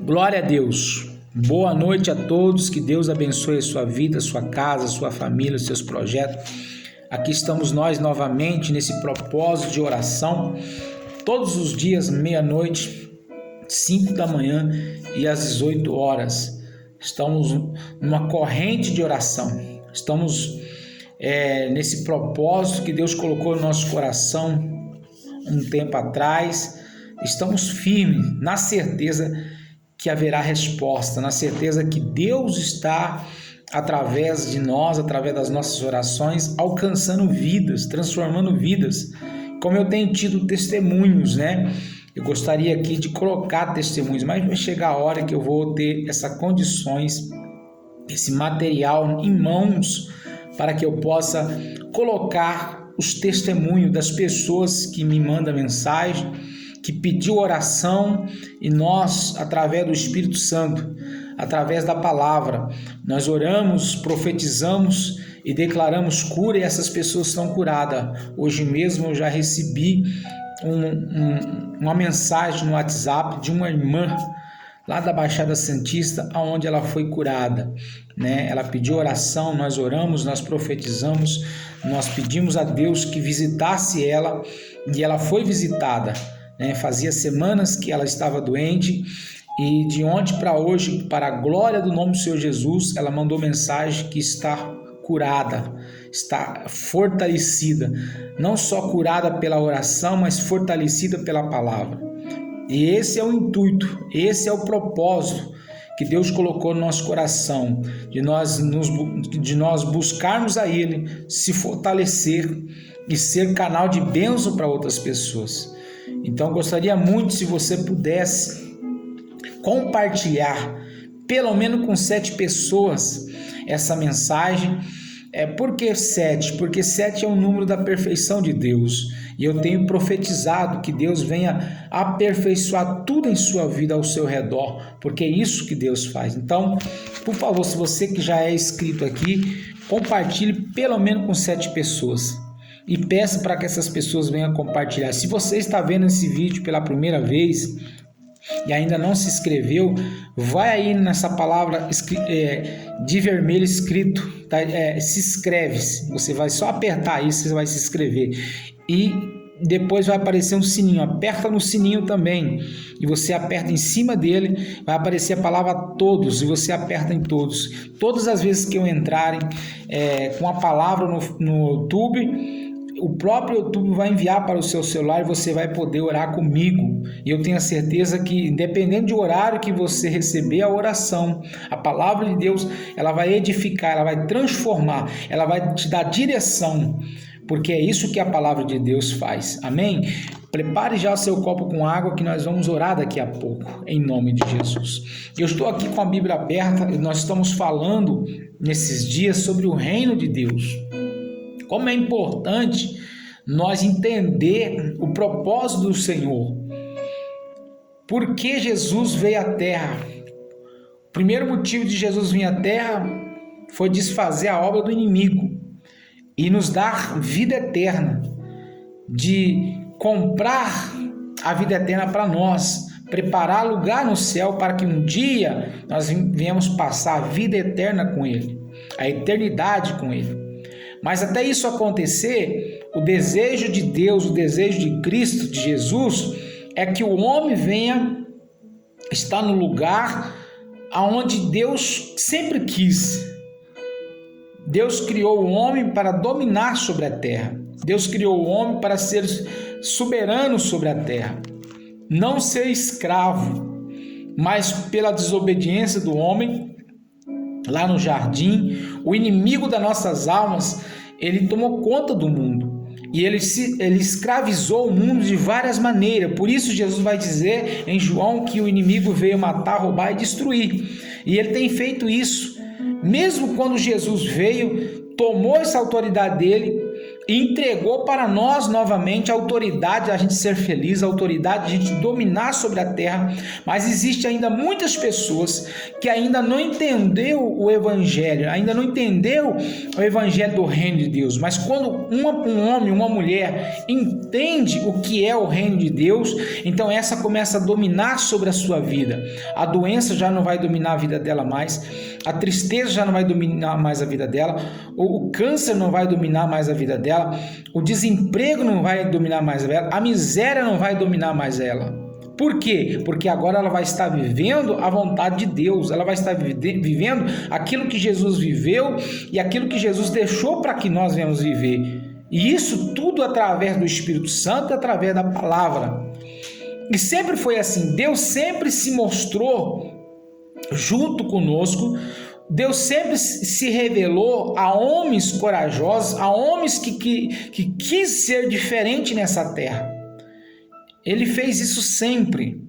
Glória a Deus. Boa noite a todos, que Deus abençoe a sua vida, a sua casa, a sua família, os seus projetos. Aqui estamos nós novamente nesse propósito de oração, todos os dias, meia-noite, 5 da manhã e às 18 horas. Estamos numa corrente de oração, estamos nesse propósito que Deus colocou no nosso coração um tempo atrás. Estamos firmes, na certeza que haverá resposta, na certeza que Deus está, através de nós, através das nossas orações, alcançando vidas, transformando vidas. Como eu tenho tido testemunhos, Eu gostaria aqui de colocar testemunhos, mas vai chegar a hora que eu vou ter essas condições, esse material em mãos, para que eu possa colocar os testemunhos das pessoas que me mandam mensagem, que pediu oração, e nós, através do Espírito Santo, através da palavra, nós oramos, profetizamos e declaramos cura, e essas pessoas estão curadas. Hoje mesmo eu já recebi uma mensagem no WhatsApp de uma irmã lá da Baixada Santista, onde ela foi curada, Ela pediu oração, nós oramos, nós profetizamos, nós pedimos a Deus que visitasse ela, e ela foi visitada. Fazia semanas que ela estava doente, e de ontem para hoje, para a glória do nome do Senhor Jesus, ela mandou mensagem que está curada, está fortalecida, não só curada pela oração, mas fortalecida pela palavra. E esse é o intuito, esse é o propósito que Deus colocou no nosso coração, de nós buscarmos a Ele, se fortalecer e ser canal de bênção para outras pessoas. Então, gostaria muito se você pudesse compartilhar, pelo menos com 7 pessoas, essa mensagem. Por que 7? Porque 7 é o número da perfeição de Deus. E eu tenho profetizado que Deus venha aperfeiçoar tudo em sua vida ao seu redor, porque é isso que Deus faz. Então, por favor, se você que já é inscrito aqui, compartilhe pelo menos com 7 pessoas. E peça para que essas pessoas venham compartilhar. Se você está vendo esse vídeo pela primeira vez e ainda não se inscreveu, vai aí nessa palavra de vermelho escrito, tá? Se inscreve. Você vai só apertar aí, você vai se inscrever. E depois vai aparecer um sininho. Aperta no sininho também. E você aperta em cima dele, vai aparecer a palavra todos. E você aperta em todos. Todas as vezes que eu entrarem com a palavra no YouTube, o próprio YouTube vai enviar para o seu celular e você vai poder orar comigo. E eu tenho a certeza que, independente do horário que você receber a oração, a palavra de Deus, ela vai edificar, ela vai transformar, ela vai te dar direção, porque é isso que a palavra de Deus faz. Amém? Prepare já o seu copo com água, que nós vamos orar daqui a pouco, em nome de Jesus. Eu estou aqui com a Bíblia aberta e nós estamos falando nesses dias sobre o reino de Deus. Como é importante nós entender o propósito do Senhor. Por que Jesus veio à Terra? O primeiro motivo de Jesus vir à Terra foi desfazer a obra do inimigo e nos dar vida eterna, de comprar a vida eterna para nós, preparar lugar no céu para que um dia nós venhamos passar a vida eterna com Ele, a eternidade com Ele. Mas até isso acontecer, o desejo de Deus, o desejo de Cristo, de Jesus, é que o homem venha estar no lugar aonde Deus sempre quis. Deus criou o homem para dominar sobre a terra. Deus criou o homem para ser soberano sobre a terra. Não ser escravo, mas pela desobediência do homem, lá no jardim, o inimigo das nossas almas, ele tomou conta do mundo e ele escravizou o mundo de várias maneiras. Por isso Jesus vai dizer em João que o inimigo veio matar, roubar e destruir, e ele tem feito isso. Mesmo quando Jesus veio, tomou essa autoridade dele, entregou para nós novamente a autoridade de a gente ser feliz, a autoridade de a gente dominar sobre a terra, mas existe ainda muitas pessoas que ainda não entendeu o evangelho, ainda não entendeu o evangelho do reino de Deus. Mas quando um homem, uma mulher entende o que é o reino de Deus, então essa começa a dominar sobre a sua vida. A doença já não vai dominar a vida dela mais, a tristeza já não vai dominar mais a vida dela, o câncer não vai dominar mais a vida dela, o desemprego não vai dominar mais ela, a miséria não vai dominar mais ela. Por quê? Porque agora ela vai estar vivendo a vontade de Deus, ela vai estar vivendo aquilo que Jesus viveu e aquilo que Jesus deixou para que nós venhamos viver. E isso tudo através do Espírito Santo, através da palavra. E sempre foi assim, Deus sempre se mostrou junto conosco. Deus sempre se revelou a homens corajosos, a homens que quis ser diferente nessa terra. Ele fez isso sempre.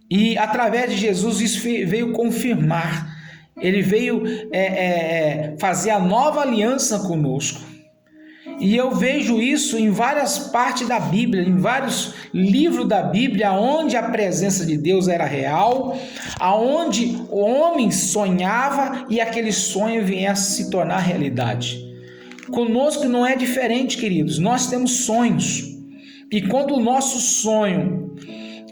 E através de Jesus isso veio confirmar. Ele veio fazer a nova aliança conosco. E eu vejo isso em várias partes da Bíblia, em vários livros da Bíblia, onde a presença de Deus era real, aonde o homem sonhava e aquele sonho viesse se tornar realidade. Conosco não é diferente, queridos. Nós temos sonhos. E quando o nosso sonho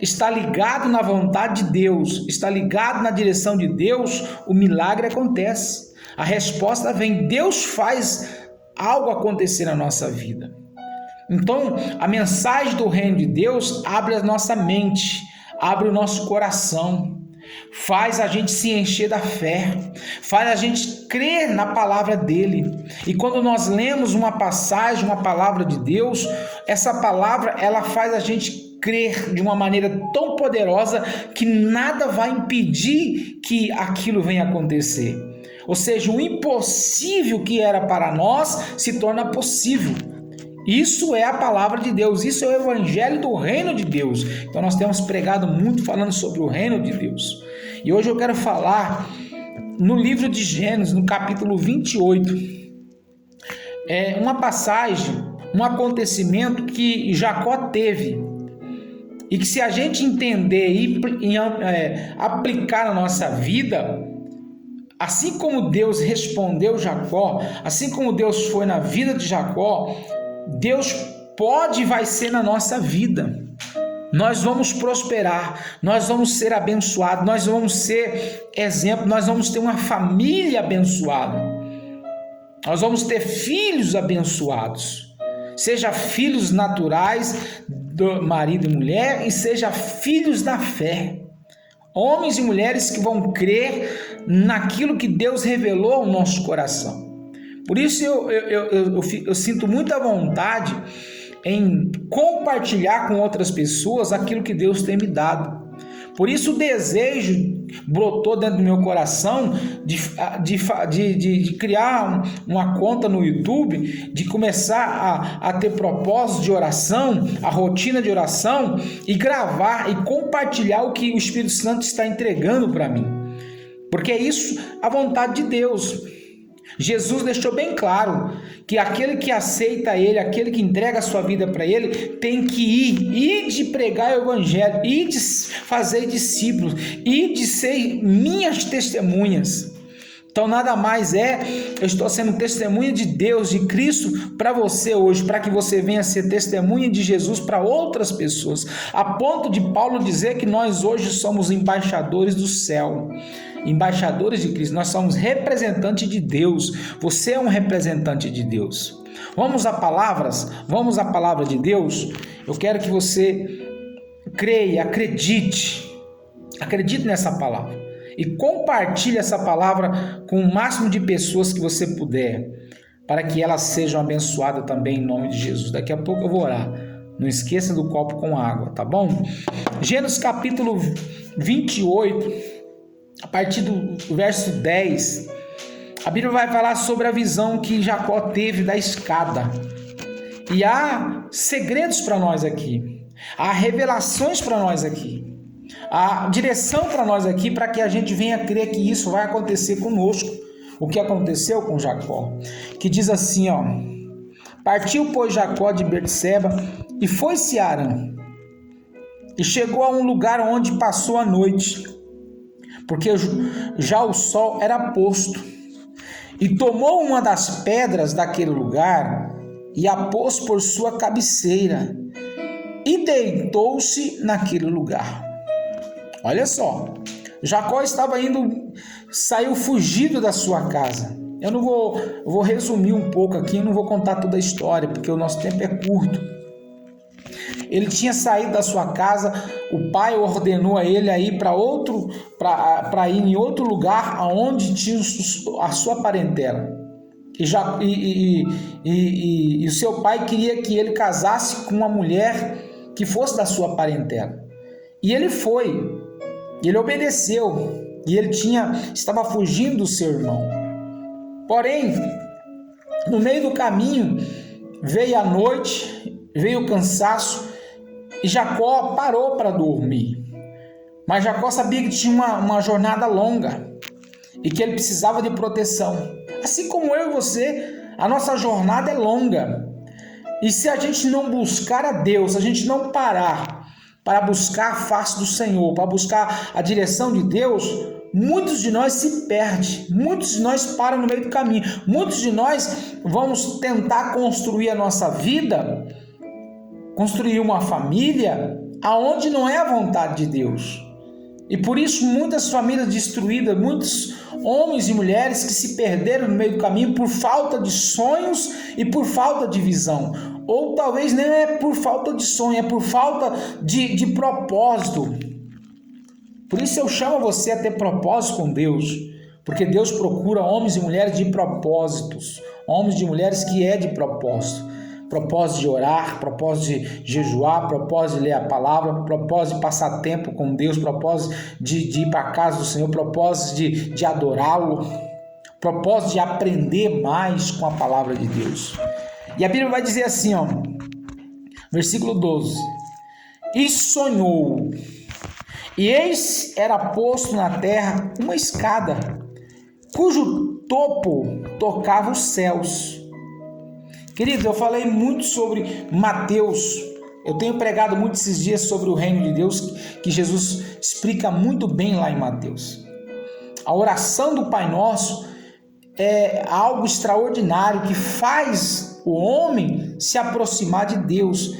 está ligado na vontade de Deus, está ligado na direção de Deus, o milagre acontece. A resposta vem. Deus faz algo acontecer na nossa vida. Então, a mensagem do reino de Deus abre a nossa mente, abre o nosso coração, faz a gente se encher da fé, faz a gente crer na palavra dele. E quando nós lemos uma passagem, uma palavra de Deus, essa palavra ela faz a gente crer de uma maneira tão poderosa que nada vai impedir que aquilo venha acontecer. Ou seja, o impossível que era para nós se torna possível. Isso é a palavra de Deus, isso é o evangelho do reino de Deus. Então nós temos pregado muito falando sobre o reino de Deus. E hoje eu quero falar no livro de Gênesis, no capítulo 28. É uma passagem, um acontecimento que Jacó teve. E que se a gente entender e aplicar na nossa vida, assim como Deus respondeu Jacó, assim como Deus foi na vida de Jacó, Deus pode e vai ser na nossa vida. Nós vamos prosperar, nós vamos ser abençoados, nós vamos ser exemplo, nós vamos ter uma família abençoada, nós vamos ter filhos abençoados, seja filhos naturais do marido e mulher, e seja filhos da fé. Homens e mulheres que vão crer naquilo que Deus revelou ao nosso coração. Por isso eu sinto muita vontade em compartilhar com outras pessoas aquilo que Deus tem me dado. Por isso o desejo brotou dentro do meu coração de criar uma conta no YouTube, de começar a ter propósito de oração, a rotina de oração, e gravar e compartilhar o que o Espírito Santo está entregando para mim. Porque é isso a vontade de Deus. Jesus deixou bem claro que aquele que aceita Ele, aquele que entrega a sua vida para Ele, tem que ir de pregar o Evangelho, ir de fazer discípulos, ir de ser minhas testemunhas. Então nada mais eu estou sendo testemunha de Deus, de Cristo para você hoje, para que você venha ser testemunha de Jesus para outras pessoas, a ponto de Paulo dizer que nós hoje somos embaixadores do céu, embaixadores de Cristo, nós somos representantes de Deus, você é um representante de Deus. Vamos a palavras? Vamos à palavra de Deus? Eu quero que você creia, acredite nessa palavra e compartilhe essa palavra com o máximo de pessoas que você puder, para que elas sejam abençoadas também em nome de Jesus. Daqui a pouco eu vou orar. Não esqueça do copo com água, tá bom? Gênesis capítulo 28, a partir do verso 10, a Bíblia vai falar sobre a visão que Jacó teve da escada. E há segredos para nós aqui, há revelações para nós aqui, há direção para nós aqui, para que a gente venha crer que isso vai acontecer conosco. O que aconteceu com Jacó, que diz assim, Partiu, pois, Jacó de Berseba e foi-se a Harã. E chegou a um lugar onde passou a noite, porque já o sol era posto. E tomou uma das pedras daquele lugar e a pôs por sua cabeceira e deitou-se naquele lugar. Olha só, Jacó estava saiu fugido da sua casa. Eu vou resumir um pouco aqui, eu não vou contar toda a história, porque o nosso tempo é curto. Ele tinha saído da sua casa, o pai ordenou a ele a ir para ir em outro lugar aonde tinha a sua parentela. E o seu pai queria que ele casasse com uma mulher que fosse da sua parentela. E ele foi, ele obedeceu, e ele estava fugindo do seu irmão. Porém, no meio do caminho, veio a noite, veio o cansaço, e Jacó parou para dormir. Mas Jacó sabia que tinha uma jornada longa e que ele precisava de proteção. Assim como eu e você, a nossa jornada é longa. E se a gente não buscar a Deus, se a gente não parar para buscar a face do Senhor, para buscar a direção de Deus, muitos de nós se perdem, muitos de nós param no meio do caminho, muitos de nós vamos tentar construir a nossa vida, construir uma família aonde não é a vontade de Deus. E por isso muitas famílias destruídas, muitos homens e mulheres que se perderam no meio do caminho por falta de sonhos e por falta de visão. Ou talvez nem é por falta de sonho, é por falta de propósito. Por isso eu chamo você a ter propósito com Deus, porque Deus procura homens e mulheres de propósitos, homens e mulheres que é de propósito. Propósito de orar, propósito de jejuar, propósito de ler a palavra, propósito de passar tempo com Deus, propósito de ir para a casa do Senhor, propósito de adorá-lo, propósito de aprender mais com a palavra de Deus. E a Bíblia vai dizer assim, versículo 12: E sonhou, e eis era posto na terra uma escada, cujo topo tocava os céus. Querido, eu falei muito sobre Mateus. Eu tenho pregado muito esses dias sobre o reino de Deus, que Jesus explica muito bem lá em Mateus. A oração do Pai Nosso é algo extraordinário que faz o homem se aproximar de Deus.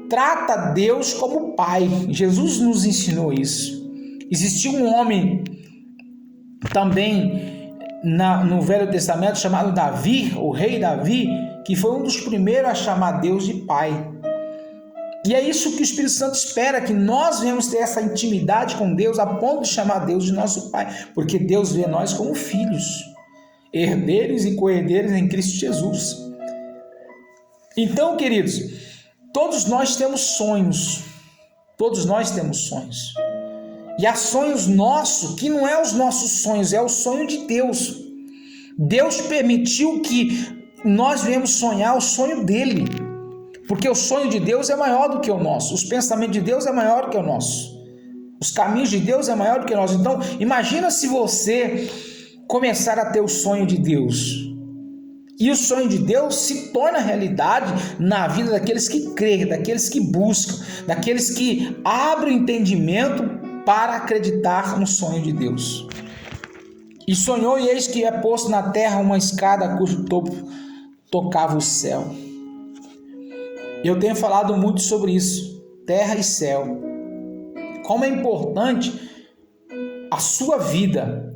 Trata Deus como Pai. Jesus nos ensinou isso. Existiu um homem também no Velho Testamento chamado Davi, o rei Davi, que foi um dos primeiros a chamar Deus de Pai. E é isso que o Espírito Santo espera, que nós venhamos ter essa intimidade com Deus a ponto de chamar Deus de nosso Pai, porque Deus vê nós como filhos, herdeiros e co-herdeiros em Cristo Jesus. Então, queridos, todos nós temos sonhos, e há sonhos nossos, que não é os nossos sonhos, é o sonho de Deus. Deus permitiu que nós viemos sonhar o sonho dele, porque o sonho de Deus é maior do que o nosso, os pensamentos de Deus é maior do que o nosso, os caminhos de Deus é maior do que o nosso. Então imagina se você começar a ter o sonho de Deus, e o sonho de Deus se torna realidade na vida daqueles que creem, daqueles que buscam, daqueles que abrem o entendimento para acreditar no sonho de Deus. E sonhou, e eis que é posto na terra uma escada cujo topo tocava o céu. Eu tenho falado muito sobre isso, terra e céu. Como é importante a sua vida,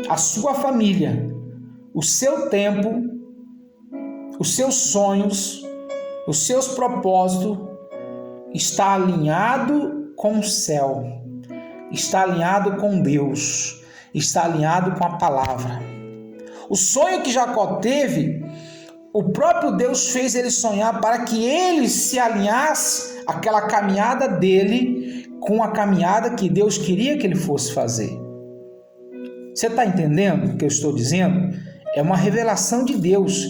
a sua família, o seu tempo, os seus sonhos, os seus propósitos está alinhado com o céu, está alinhado com Deus, está alinhado com a palavra. O sonho que Jacó teve, o próprio Deus fez ele sonhar para que ele se alinhasse aquela caminhada dele com a caminhada que Deus queria que ele fosse fazer. Você está entendendo o que eu estou dizendo? É uma revelação de Deus.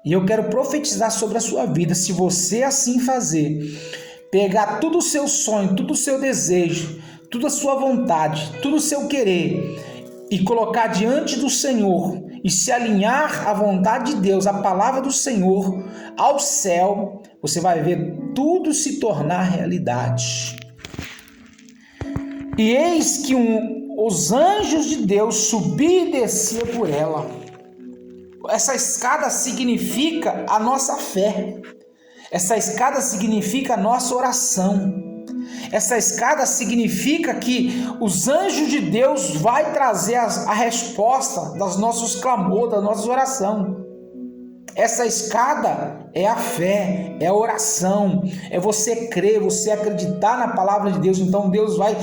E eu quero profetizar sobre a sua vida. Se você assim fazer, pegar tudo o seu sonho, tudo o seu desejo, toda a sua vontade, tudo o seu querer e colocar diante do Senhor e se alinhar à vontade de Deus, à palavra do Senhor, ao céu, você vai ver tudo se tornar realidade. E eis que os anjos de Deus subiam e desciam por ela. Essa escada significa a nossa fé. Essa escada significa a nossa oração. Essa escada significa que os anjos de Deus vai trazer a resposta dos nossos clamores, da nossa oração. Essa escada é a fé, é a oração, é você crer, você acreditar na palavra de Deus. Então Deus vai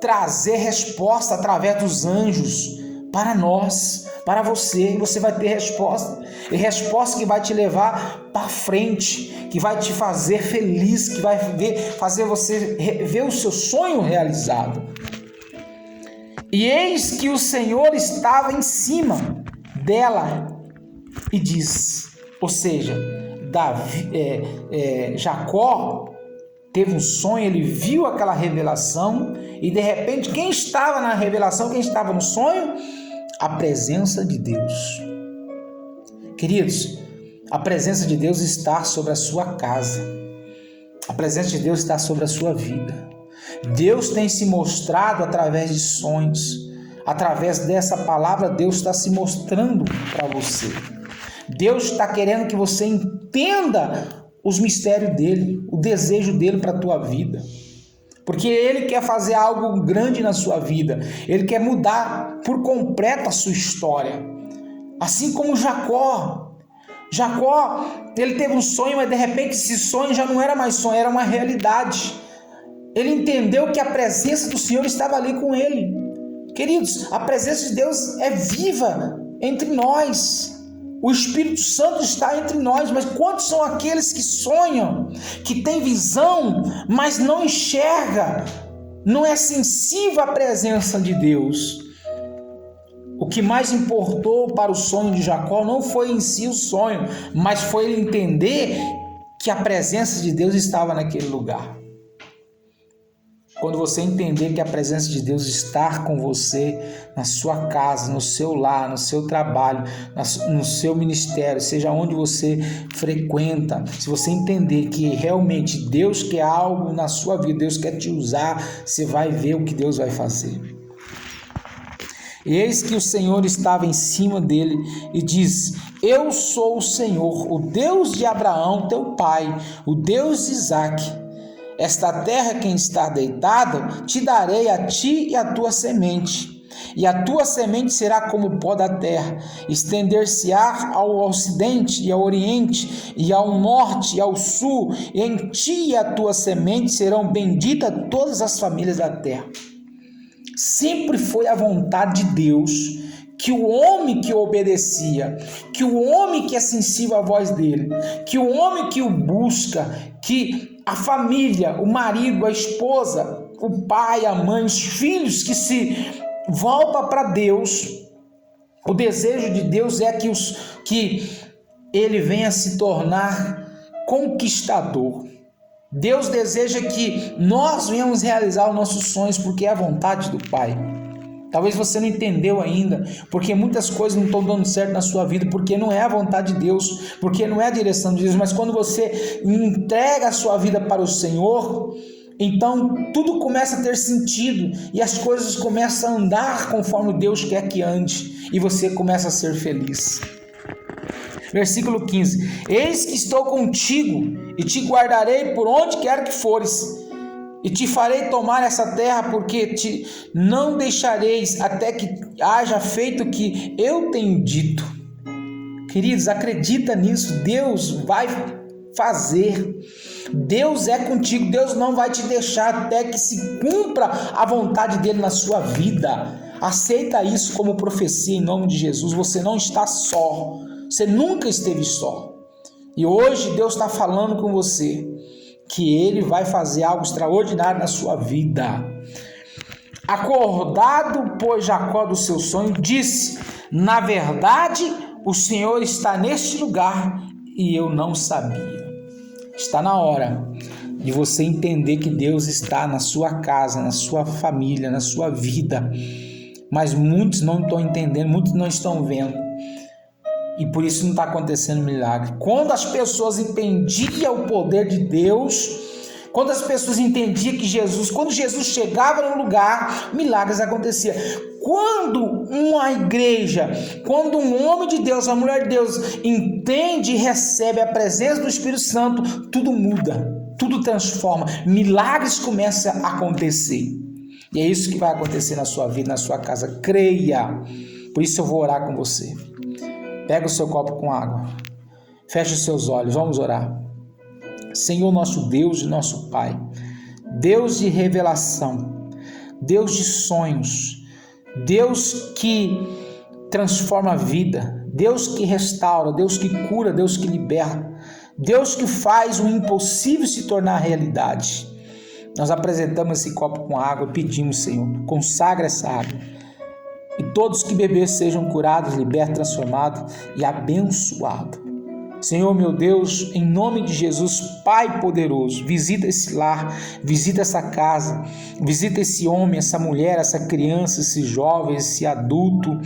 trazer resposta através dos anjos para nós, para você. Você vai ter resposta, e resposta que vai te levar para frente, que vai te fazer feliz, que vai fazer você ver o seu sonho realizado. E eis que o Senhor estava em cima dela e diz, ou seja, Jacó teve um sonho, ele viu aquela revelação e de repente quem estava na revelação, quem estava no sonho? A presença de Deus. Queridos, a presença de Deus está sobre a sua casa. A presença de Deus está sobre a sua vida. Deus tem se mostrado através de sonhos. Através dessa palavra, Deus está se mostrando para você. Deus está querendo que você entenda os mistérios dele, o desejo dele para a tua vida. Porque ele quer fazer algo grande na sua vida. Ele quer mudar por completo a sua história. Assim como Jacó. Jacó, ele teve um sonho, mas de repente esse sonho já não era mais sonho, era uma realidade. Ele entendeu que a presença do Senhor estava ali com ele. Queridos, a presença de Deus é viva entre nós. O Espírito Santo está entre nós, mas quantos são aqueles que sonham, que têm visão, mas não enxerga, não é sensível à presença de Deus? O que mais importou para o sonho de Jacó não foi em si o sonho, mas foi ele entender que a presença de Deus estava naquele lugar. Quando você entender que a presença de Deus está com você na sua casa, no seu lar, no seu trabalho, no seu ministério, seja onde você frequenta, se você entender que realmente Deus quer algo na sua vida, Deus quer te usar, você vai ver o que Deus vai fazer. Eis que o Senhor estava em cima dele e diz: Eu sou o Senhor, o Deus de Abraão, teu pai, o Deus de Isaque. Esta terra que está deitada, te darei a ti e a tua semente. E a tua semente será como o pó da terra, estender-se-á ao ocidente e ao oriente, e ao norte e ao sul, e em ti e a tua semente serão benditas todas as famílias da terra. Sempre foi a vontade de Deus que o homem que obedecia, que o homem que é sensível à voz dele, que o homem que o busca, que a família, o marido, a esposa, o pai, a mãe, os filhos que se voltam para Deus, o desejo de Deus é que ele venha se tornar conquistador. Deus deseja que nós venhamos realizar os nossos sonhos, porque é a vontade do Pai. Talvez você não entendeu ainda, porque muitas coisas não estão dando certo na sua vida, porque não é a vontade de Deus, porque não é a direção de Deus. Mas quando você entrega a sua vida para o Senhor, então tudo começa a ter sentido e as coisas começam a andar conforme Deus quer que ande, e você começa a ser feliz. Versículo 15: Eis que estou contigo e te guardarei por onde quer que fores, e te farei tomar essa terra, porque te não deixareis até que haja feito o que eu tenho dito. Queridos, acredita nisso, Deus vai fazer. Deus é contigo, Deus não vai te deixar até que se cumpra a vontade dele na sua vida. Aceita isso como profecia em nome de Jesus. Você não está só, você nunca esteve só, e hoje Deus está falando com você que ele vai fazer algo extraordinário na sua vida. Acordado, pois, Jacó do seu sonho, disse: na verdade, o Senhor está neste lugar e eu não sabia. Está na hora de você entender que Deus está na sua casa, na sua família, na sua vida, mas muitos não estão entendendo, muitos não estão vendo. E por isso não está acontecendo milagre. Quando as pessoas entendiam o poder de Deus, quando as pessoas entendiam que quando Jesus chegava no lugar, milagres aconteciam. Quando uma igreja, quando um homem de Deus, uma mulher de Deus entende e recebe a presença do Espírito Santo, tudo muda, tudo transforma, milagres começam a acontecer. E é isso que vai acontecer na sua vida, na sua casa. Creia. Por isso eu vou orar com você. Pega o seu copo com água. Feche os seus olhos. Vamos orar. Senhor, nosso Deus e nosso Pai, Deus de revelação, Deus de sonhos, Deus que transforma a vida, Deus que restaura, Deus que cura, Deus que liberta, Deus que faz o impossível se tornar realidade. Nós apresentamos esse copo com água e pedimos, Senhor, consagra essa água. E todos que beber sejam curados, libertos, transformados e abençoados. Senhor, meu Deus, em nome de Jesus, Pai poderoso, visita esse lar, visita essa casa, visita esse homem, essa mulher, essa criança, esse jovem, esse adulto,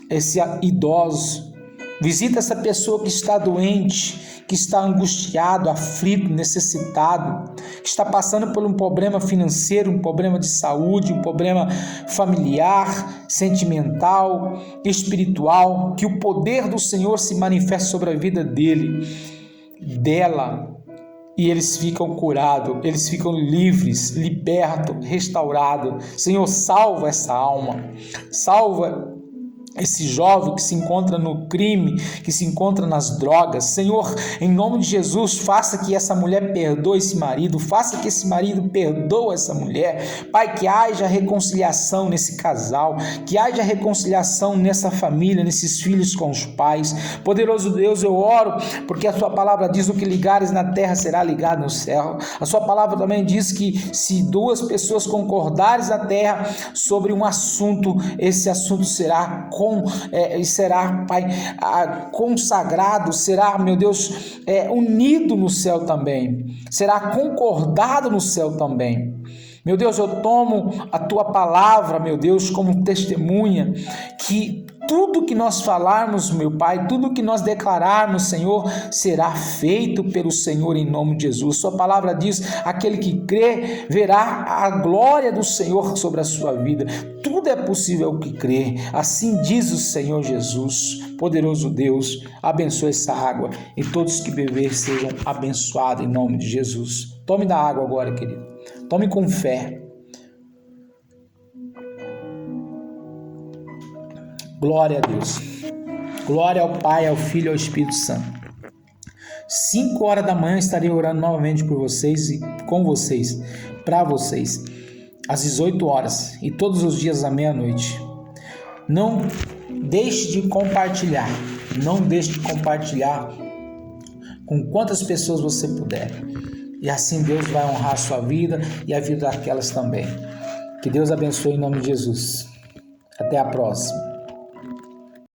esse idoso. Visita essa pessoa que está doente, que está angustiado, aflito, necessitado, que está passando por um problema financeiro, um problema de saúde, um problema familiar, sentimental, espiritual. Que o poder do Senhor se manifeste sobre a vida dele, dela, e eles ficam curados, eles ficam livres, libertos, restaurados. Senhor, salva essa alma, salva esse jovem que se encontra no crime, que se encontra nas drogas. Senhor, em nome de Jesus, faça que essa mulher perdoe esse marido, faça que esse marido perdoe essa mulher. Pai, que haja reconciliação nesse casal, que haja reconciliação nessa família, nesses filhos com os pais. Poderoso Deus, eu oro, porque a sua palavra diz: o que ligares na terra será ligado no céu. A sua palavra também diz que se duas pessoas concordares na terra sobre um assunto, esse assunto será Pai, consagrado, será, meu Deus, unido no céu também, será concordado no céu também. Meu Deus, eu tomo a tua palavra, meu Deus, como testemunha, que tudo que nós falarmos, meu Pai, tudo que nós declararmos, Senhor, será feito pelo Senhor em nome de Jesus. Sua palavra diz: aquele que crê verá a glória do Senhor sobre a sua vida. Tudo é possível ao que crê. Assim diz o Senhor Jesus. Poderoso Deus, abençoe essa água e todos que beber sejam abençoados em nome de Jesus. Tome da água agora, querido. Tome com fé. Glória a Deus. Glória ao Pai, ao Filho e ao Espírito Santo. 5 horas da manhã estarei orando novamente por vocês e com vocês, para vocês, às 18 horas e todos os dias à meia-noite. Não deixe de compartilhar. Não deixe de compartilhar com quantas pessoas você puder. E assim Deus vai honrar a sua vida e a vida daquelas também. Que Deus abençoe em nome de Jesus. Até a próxima.